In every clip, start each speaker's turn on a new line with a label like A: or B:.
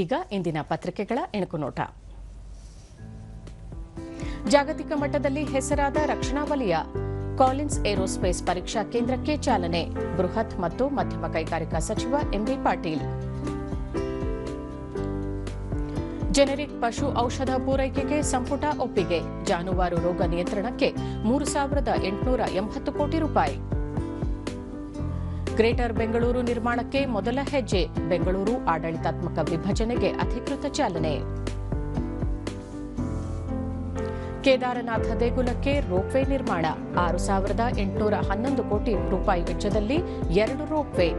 A: ಈಗ ಇಂದಿನ ಪತ್ರಿಕೆಗಳ ಇಣುಕುನೋಟ. ಜಾಗತಿಕ ಮಟ್ಟದಲ್ಲಿ ಹೆಸರಾದ ರಕ್ಷಣಾ ವಲಯ ಕಾಲಿನ್ಸ್ ಏರೋಸ್ಪೇಸ್ ಪರೀಕ್ಷಾ ಕೇಂದ್ರಕ್ಕೆ ಚಾಲನೆ. ಬೃಹತ್ ಮತ್ತು ಮಧ್ಯಮ ಕೈಗಾರಿಕಾ ಸಚಿವ ಎಂಬಿ ಪಾಟೀಲ್. ಜೆನೆರಿಕ್ ಪಶು ಔಷಧ ಪೂರೈಕೆಗೆ ಸಂಪುಟ ಒಪ್ಪಿಗೆ. ಜಾನುವಾರು ರೋಗ ನಿಯಂತ್ರಣಕ್ಕೆ 3,880 ಕೋಟಿ ರೂಪಾಯಿ. ಗ್ರೇಟರ್ ಬೆಂಗಳೂರು ನಿರ್ಮಾಣಕ್ಕೆ ಮೊದಲ ಹೆಜ್ಜೆ. ಬೆಂಗಳೂರು ಆಡಳಿತಾತ್ಮಕ ವಿಭಜನೆಗೆ ಅಧಿಕೃತ ಚಾಲನೆ. ಕೇದಾರನಾಥ ದೇಗುಲಕ್ಕೆ ರೋಪ್ವೇ ನಿರ್ಮಾಣ. 6,811 ಕೋಟಿ ರೂಪಾಯಿ ವೆಚ್ಚದಲ್ಲಿ 2 ರೋಪ್ವೇ.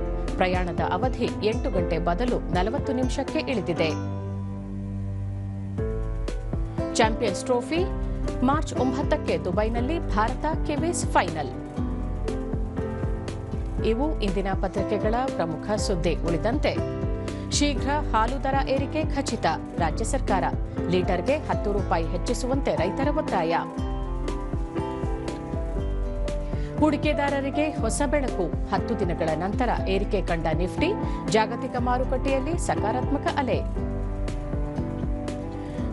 A: ಪ್ರಯಾಣದ ಅವಧಿ 8 ಗಂಟೆ ಬದಲು 40 ನಿಮಿಷಕ್ಕೆ ಇಳಿದಿದೆ. ಚಾಂಪಿಯನ್ಸ್ ಟ್ರೋಫಿ ಮಾರ್ಚ್ 9ಕ್ಕೆ ದುಬೈನಲ್ಲಿ ಭಾರತ ಕಿವೀಸ್ ಫೈನಲ್. ಇವು ಇಂದಿನ ಪತ್ರಿಕೆಗಳ ಪ್ರಮುಖ ಸುದ್ದಿ. ಉಳಿದಂತೆ ಶೀಘ್ರ ಹಾಲು ದರ ಏರಿಕೆ ಖಚಿತ. ರಾಜ್ಯ ಸರ್ಕಾರ ಲೀಟರ್ಗೆ 10 ರೂಪಾಯಿ ಹೆಚ್ಚಿಸುವಂತೆ ರೈತರ ಒತ್ತಾಯ. ಹೂಡಿಕೆದಾರರಿಗೆ ಹೊಸ ಬೆಳಕು. 10 ದಿನಗಳ ನಂತರ ಏರಿಕೆ ಕಂಡ ನಿಫ್ಟಿ. ಜಾಗತಿಕ ಮಾರುಕಟ್ಟೆಯಲ್ಲಿ ಸಕಾರಾತ್ಮಕ ಅಲೆ.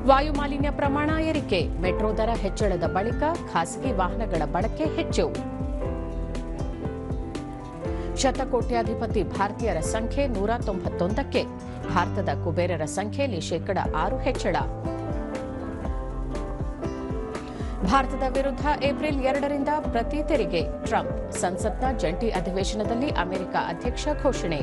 A: ವಾಯು ಮಾಲಿನ್ಯ ಪ್ರಮಾಣ ಏರಿಕೆ. ಮೆಟ್ರೋ ದರ ಹೆಚ್ಚಳದ ಬಳಿಕ ಖಾಸಗಿ ವಾಹನಗಳ ಬಳಕೆ ಹೆಚ್ಚು. ಶತಕೋಟ್ಯಾಧಿಪತಿ ಭಾರತೀಯರ ಸಂಖ್ಯೆ 191ಕ್ಕೆ. ಭಾರತದ ಕುಬೇರರ ಸಂಖ್ಯೆಯಲ್ಲಿ ಶೇಕಡ 6 ಹೆಚ್ಚಳ. ಭಾರತದ ವಿರುದ್ಧ ಏಪ್ರಿಲ್ 2ರಿಂದ ಪ್ರತಿ ತೆರಿಗೆ. ಟ್ರಂಪ್ ಸಂಸತ್ನ ಜಂಟಿ ಅಧಿವೇಶನದಲ್ಲಿ ಅಮೆರಿಕ ಅಧ್ಯಕ್ಷ ಘೋಷಣೆ.